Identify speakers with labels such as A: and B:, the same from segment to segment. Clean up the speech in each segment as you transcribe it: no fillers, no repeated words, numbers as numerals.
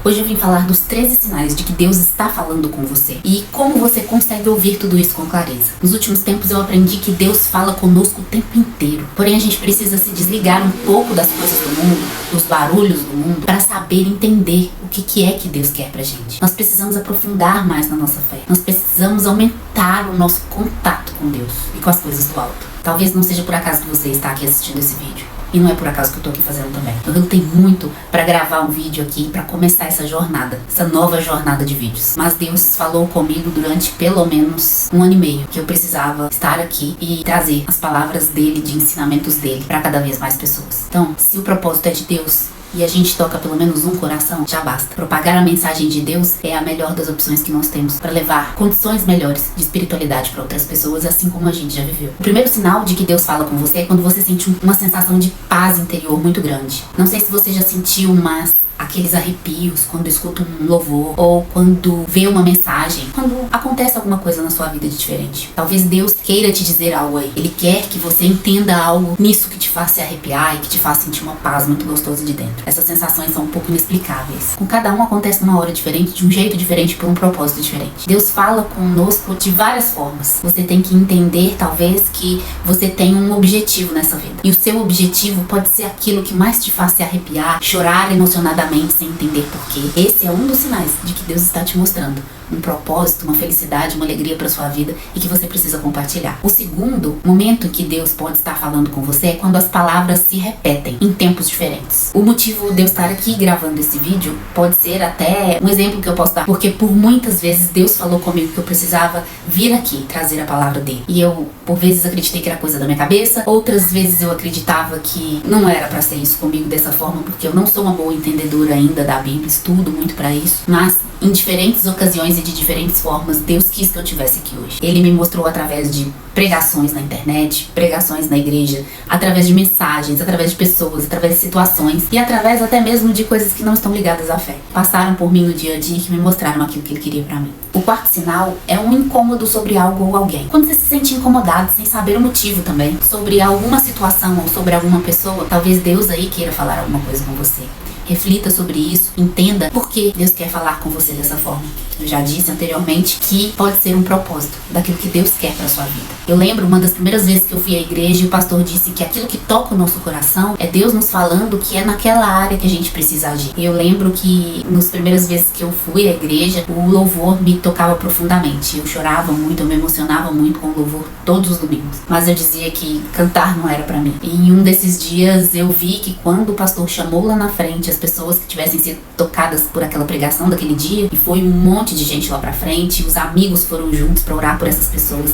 A: Hoje eu vim falar dos 13 sinais de que Deus está falando com você e como você consegue ouvir tudo isso com clareza. Nos últimos tempos eu aprendi que Deus fala conosco o tempo inteiro, porém a gente precisa se desligar um pouco das coisas do mundo, dos barulhos do mundo, para saber entender o que é que Deus quer pra gente. Nós precisamos aprofundar mais na nossa fé, nós precisamos aumentar o nosso contato com Deus e com as coisas do alto. Talvez não seja por acaso que você está aqui assistindo esse vídeo. E não é por acaso que eu tô aqui fazendo também. Eu lutei muito pra gravar um vídeo aqui, pra começar essa jornada, essa nova jornada de vídeos. Mas Deus falou comigo durante pelo menos 1 ano e meio que eu precisava estar aqui e trazer as palavras dele, de ensinamentos dele, pra cada vez mais pessoas. Então, se o propósito é de Deus e a gente toca pelo menos um coração, já basta. Propagar a mensagem de Deus é a melhor das opções que nós temos para levar condições melhores de espiritualidade para outras pessoas, assim como a gente já viveu. O primeiro sinal de que Deus fala com você é quando você sente uma sensação de paz interior muito grande. Não sei se você já sentiu, mas aqueles arrepios quando escuta um louvor ou quando vê uma mensagem, quando acontece alguma coisa na sua vida de diferente. Talvez Deus queira te dizer algo aí. Ele quer que você entenda algo nisso que te faz se arrepiar e que te faz sentir uma paz muito gostosa de dentro. Essas sensações são um pouco inexplicáveis. Com cada um acontece numa hora diferente, de um jeito diferente, por um propósito diferente. Deus fala conosco de várias formas. Você tem que entender, talvez, que você tem um objetivo nessa vida. E o seu objetivo pode ser aquilo que mais te faz se arrepiar, chorar emocionadamente, sem entender porquê. Esse é um dos sinais de que Deus está te mostrando um propósito, uma felicidade, uma alegria para sua vida e que você precisa compartilhar. O segundo momento que Deus pode estar falando com você é quando as palavras se repetem em tempos diferentes. O motivo de eu estar aqui gravando esse vídeo pode ser até um exemplo que eu posso dar, porque por muitas vezes Deus falou comigo que eu precisava vir aqui trazer a palavra dele. E eu, por vezes, acreditei que era coisa da minha cabeça, outras vezes eu acreditava que não era para ser isso comigo dessa forma, porque eu não sou uma boa entendedora ainda da Bíblia, estudo muito para isso, mas em diferentes ocasiões e de diferentes formas, Deus quis que eu estivesse aqui hoje. Ele me mostrou através de pregações na internet, pregações na igreja, através de mensagens, através de pessoas, através de situações e através até mesmo de coisas que não estão ligadas à fé. Passaram por mim no dia a dia e que me mostraram aquilo que ele queria pra mim. O quarto sinal é um incômodo sobre algo ou alguém. Quando você se sente incomodado, sem saber o motivo também, sobre alguma situação ou sobre alguma pessoa, talvez Deus aí queira falar alguma coisa com você. Reflita sobre isso, entenda por que Deus quer falar com você dessa forma. Eu já disse anteriormente que pode ser um propósito daquilo que Deus quer para sua vida. Eu lembro uma das primeiras vezes que eu fui à igreja e o pastor disse que aquilo que toca o nosso coração é Deus nos falando que é naquela área que a gente precisa agir. Eu lembro que nas primeiras vezes que eu fui à igreja, o louvor me tocava profundamente. Eu chorava muito, eu me emocionava muito com o louvor todos os domingos. Mas eu dizia que cantar não era para mim. E em um desses dias eu vi que quando o pastor chamou lá na frente as pessoas que tivessem sido tocadas por aquela pregação daquele dia, e foi um monte de gente lá pra frente, os amigos foram juntos pra orar por essas pessoas,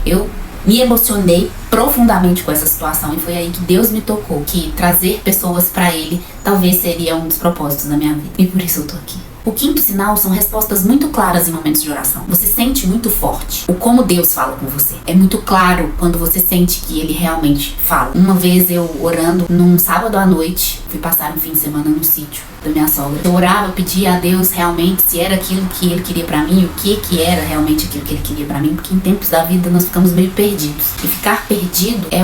A: eu me emocionei profundamente com essa situação e foi aí que Deus me tocou, que trazer pessoas pra Ele talvez seria um dos propósitos da minha vida, e por isso eu tô aqui. O quinto sinal são respostas muito claras em momentos de oração. Você sente muito forte o como Deus fala com você. É muito claro quando você sente que Ele realmente fala. Uma vez eu orando num sábado à noite, fui passar um fim de semana no sítio da minha sogra. Eu orava, eu pedia a Deus realmente se era aquilo que Ele queria pra mim, o que era realmente aquilo que Ele queria pra mim, porque em tempos da vida nós ficamos meio perdidos. E ficar perdido é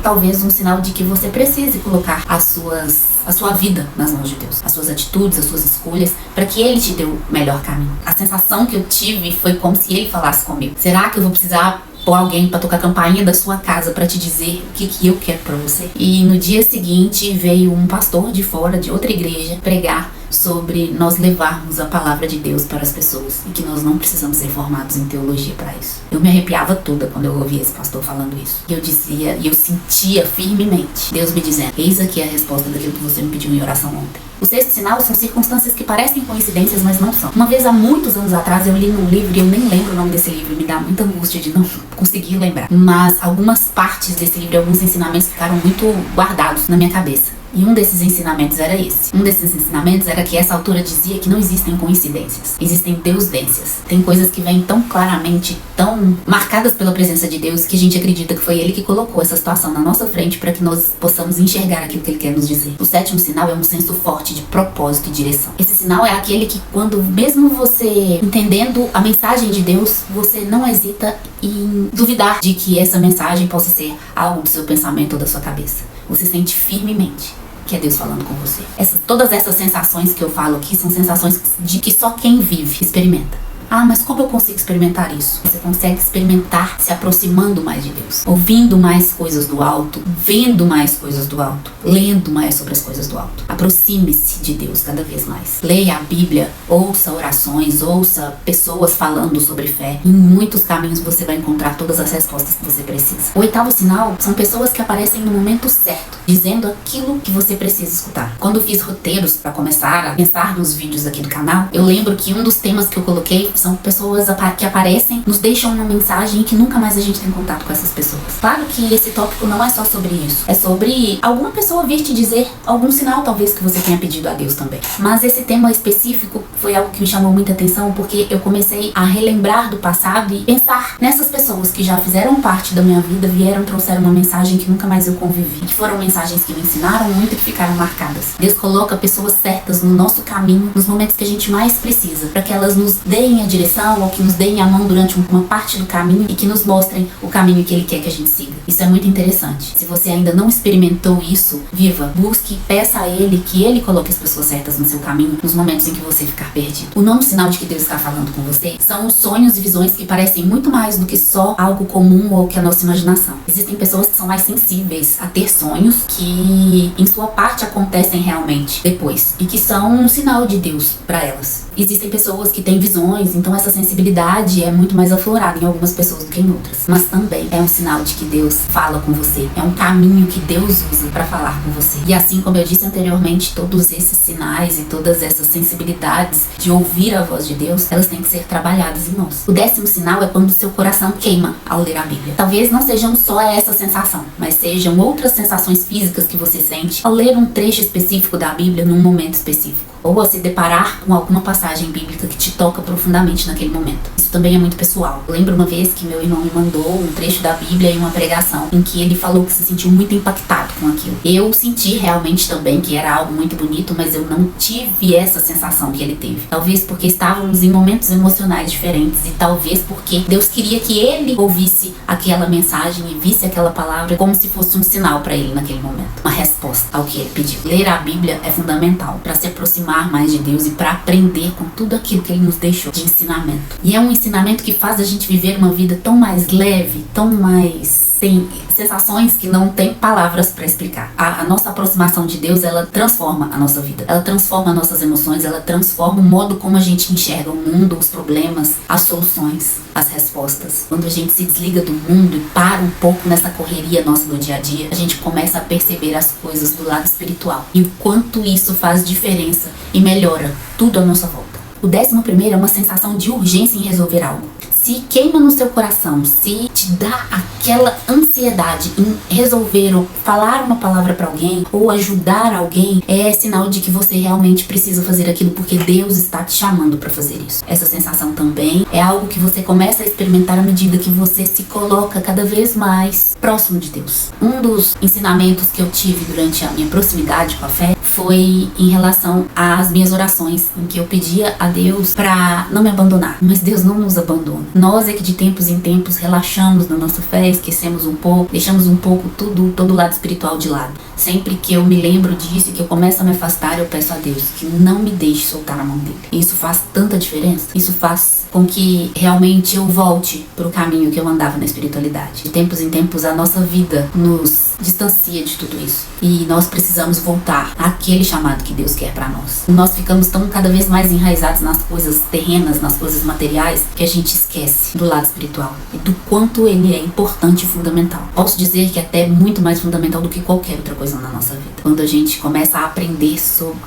A: talvez um sinal de que você precise colocar a sua vida nas mãos de Deus, as suas atitudes, as suas escolhas, para que Ele te dê o melhor caminho. A sensação que eu tive foi como se Ele falasse comigo. Será que eu vou precisar pôr alguém para tocar a campainha da sua casa para te dizer o que eu quero para você? E no dia seguinte veio um pastor de fora, de outra igreja, pregar sobre nós levarmos a palavra de Deus para as pessoas e que nós não precisamos ser formados em teologia para isso. Eu me arrepiava toda quando eu ouvia esse pastor falando isso. E eu dizia, e eu sentia firmemente Deus me dizendo: eis aqui a resposta daquilo que você me pediu em oração ontem. O sexto sinal são circunstâncias que parecem coincidências, mas não são. Uma vez, há muitos anos atrás, eu li num livro, e eu nem lembro o nome desse livro, me dá muita angústia de não conseguir lembrar. Mas algumas partes desse livro, alguns ensinamentos ficaram muito guardados na minha cabeça. E um desses ensinamentos era esse. Um desses ensinamentos era que essa autora dizia que não existem coincidências, existem deusdências. Tem coisas que vêm tão claramente, tão marcadas pela presença de Deus, que a gente acredita que foi Ele que colocou essa situação na nossa frente para que nós possamos enxergar aquilo que Ele quer nos dizer. O sétimo sinal é um senso forte de propósito e direção. Esse sinal é aquele que, quando mesmo você entendendo a mensagem de Deus, você não hesita em duvidar de que essa mensagem possa ser algo do seu pensamento ou da sua cabeça. Você sente firmemente que é Deus falando com você. Todas essas sensações que eu falo aqui são sensações de que só quem vive experimenta. Ah, mas como eu consigo experimentar isso? Você consegue experimentar se aproximando mais de Deus, ouvindo mais coisas do alto, vendo mais coisas do alto, lendo mais sobre as coisas do alto. Aproxime-se de Deus cada vez mais. Leia a Bíblia, ouça orações, ouça pessoas falando sobre fé. Em muitos caminhos você vai encontrar todas as respostas que você precisa. O 8º sinal são pessoas que aparecem no momento certo, dizendo aquilo que você precisa escutar. Quando eu fiz roteiros para começar a pensar nos vídeos aqui do canal, eu lembro que um dos temas que eu coloquei são pessoas que aparecem, nos deixam uma mensagem e que nunca mais a gente tem contato com essas pessoas. Claro que esse tópico não é só sobre isso. É sobre alguma pessoa vir te dizer algum sinal, talvez, que você tenha pedido a Deus também. Mas esse tema específico foi algo que me chamou muita atenção, porque eu comecei a relembrar do passado e pensar nessas pessoas que já fizeram parte da minha vida, trouxeram uma mensagem que nunca mais eu convivi. Que foram mensagens que me ensinaram muito e que ficaram marcadas. Deus coloca pessoas certas no nosso caminho, nos momentos que a gente mais precisa, para que elas nos deem a direção ou que nos deem a mão durante uma parte do caminho e que nos mostrem o caminho que Ele quer que a gente siga. Isso é muito interessante. Se você ainda não experimentou isso, viva, busque, peça a Ele que Ele coloque as pessoas certas no seu caminho nos momentos em que você ficar perdido. O 9º sinal de que Deus está falando com você são os sonhos e visões que parecem muito mais do que só algo comum ou que a nossa imaginação. Existem pessoas que são mais sensíveis a ter sonhos que em sua parte acontecem realmente depois e que são um sinal de Deus para elas. Existem pessoas que têm visões, então essa sensibilidade é muito mais aflorada em algumas pessoas do que em outras. Mas também é um sinal de que Deus fala com você. É um caminho que Deus usa para falar com você. E assim como eu disse anteriormente, todos esses sinais e todas essas sensibilidades de ouvir a voz de Deus, elas têm que ser trabalhadas em nós. O 10º sinal é quando seu coração queima ao ler a Bíblia. Talvez não sejam só essa sensação, mas sejam outras sensações físicas que você sente ao ler um trecho específico da Bíblia num momento específico. Ou a se deparar com alguma passagem bíblica que te toca profundamente naquele momento. Isso também é muito pessoal. Eu lembro uma vez que meu irmão me mandou um trecho da Bíblia em uma pregação em que ele falou que se sentiu muito impactado com aquilo. Eu senti realmente também que era algo muito bonito, mas eu não tive essa sensação que ele teve. Talvez porque estávamos em momentos emocionais diferentes e talvez porque Deus queria que ele ouvisse aquela mensagem e visse aquela palavra como se fosse um sinal para ele naquele momento. Uma resposta ao que ele pediu. Ler a Bíblia é fundamental para se aproximar mais de Deus e para aprender com tudo aquilo que Ele nos deixou de ensinamento. E é um ensinamento que faz a gente viver uma vida tão mais leve, tão mais sem sensações que não tem palavras para explicar. A nossa aproximação de Deus, ela transforma a nossa vida. Ela transforma nossas emoções, ela transforma o modo como a gente enxerga o mundo, os problemas, as soluções, as respostas. Quando a gente se desliga do mundo e para um pouco nessa correria nossa do dia a dia, a gente começa a perceber as coisas do lado espiritual. E o quanto isso faz diferença e melhora tudo à nossa volta. O 11º é uma sensação de urgência em resolver algo. Se queima no seu coração, se te dá aquela ansiedade em resolver ou falar uma palavra para alguém ou ajudar alguém, é sinal de que você realmente precisa fazer aquilo porque Deus está te chamando para fazer isso. Essa sensação também é algo que você começa a experimentar à medida que você se coloca cada vez mais próximo de Deus. Um dos ensinamentos que eu tive durante a minha proximidade com a fé foi em relação às minhas orações, em que eu pedia a Deus para não me abandonar. Mas Deus não nos abandona. Nós é que de tempos em tempos relaxamos na nossa fé, esquecemos um pouco, deixamos um pouco todo o lado espiritual de lado. Sempre que eu me lembro disso e que eu começo a me afastar, eu peço a Deus que não me deixe soltar a mão dele. E isso faz tanta diferença. Isso faz com que realmente eu volte para o caminho que eu andava na espiritualidade. De tempos em tempos a nossa vida nos distancia de tudo isso. E nós precisamos voltar àquele chamado que Deus quer para nós. Nós ficamos tão cada vez mais enraizados nas coisas terrenas, nas coisas materiais, que a gente esquece do lado espiritual e do quanto ele é importante e fundamental. Posso dizer que até muito mais fundamental do que qualquer outra coisa na nossa vida. Quando a gente começa a aprender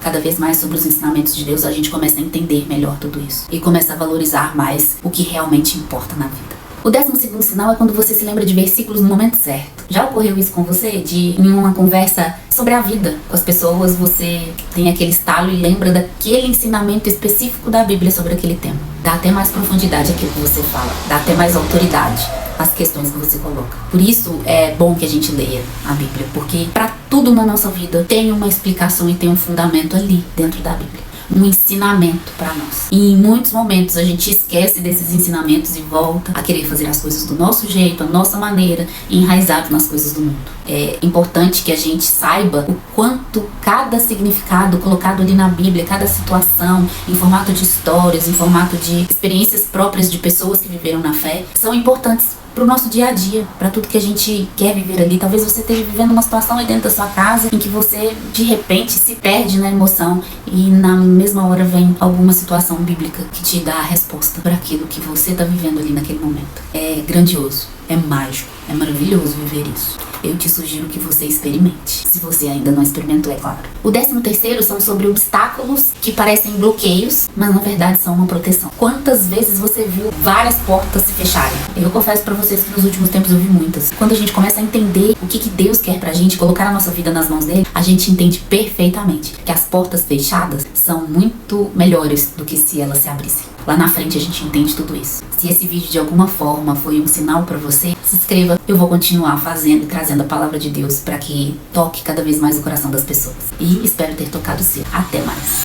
A: cada vez mais sobre os ensinamentos de Deus, a gente começa a entender melhor tudo isso e começa a valorizar mais o que realmente importa na vida. O 12º sinal é quando você se lembra de versículos no momento certo. Já ocorreu isso com você? Em uma conversa sobre a vida com as pessoas, você tem aquele estalo e lembra daquele ensinamento específico da Bíblia sobre aquele tema. Dá até mais profundidade àquilo que você fala. Dá até mais autoridade às questões que você coloca. Por isso é bom que a gente leia a Bíblia, porque para tudo na nossa vida tem uma explicação e tem um fundamento ali dentro da Bíblia. um ensinamento para nós. E em muitos momentos a gente esquece desses ensinamentos e volta a querer fazer as coisas do nosso jeito, a nossa maneira, enraizado nas coisas do mundo. É importante que a gente saiba o quanto cada significado colocado ali na Bíblia, cada situação, em formato de histórias, em formato de experiências próprias de pessoas que viveram na fé, são importantes para o nosso dia a dia, para tudo que a gente quer viver ali. Talvez você esteja vivendo uma situação aí dentro da sua casa em que você de repente se perde na emoção e na mesma hora vem alguma situação bíblica que te dá a resposta para aquilo que você está vivendo ali naquele momento. É grandioso, é mágico, é maravilhoso viver isso. Eu te sugiro que você experimente, se você ainda não experimentou, é claro. O 13º são sobre obstáculos que parecem bloqueios, mas na verdade são uma proteção. Quantas vezes você viu várias portas se fecharem? Eu confesso pra vocês que nos últimos tempos eu vi muitas. Quando a gente começa a entender o que Deus quer pra gente, colocar a nossa vida nas mãos dele, a gente entende perfeitamente que as portas fechadas são muito melhores do que se elas se abrissem. Lá na frente a gente entende tudo isso. Se esse vídeo de alguma forma foi um sinal pra você, se inscreva. Eu vou continuar fazendo e trazendo a palavra de Deus para que toque cada vez mais o coração das pessoas. E espero ter tocado o seu. Até mais.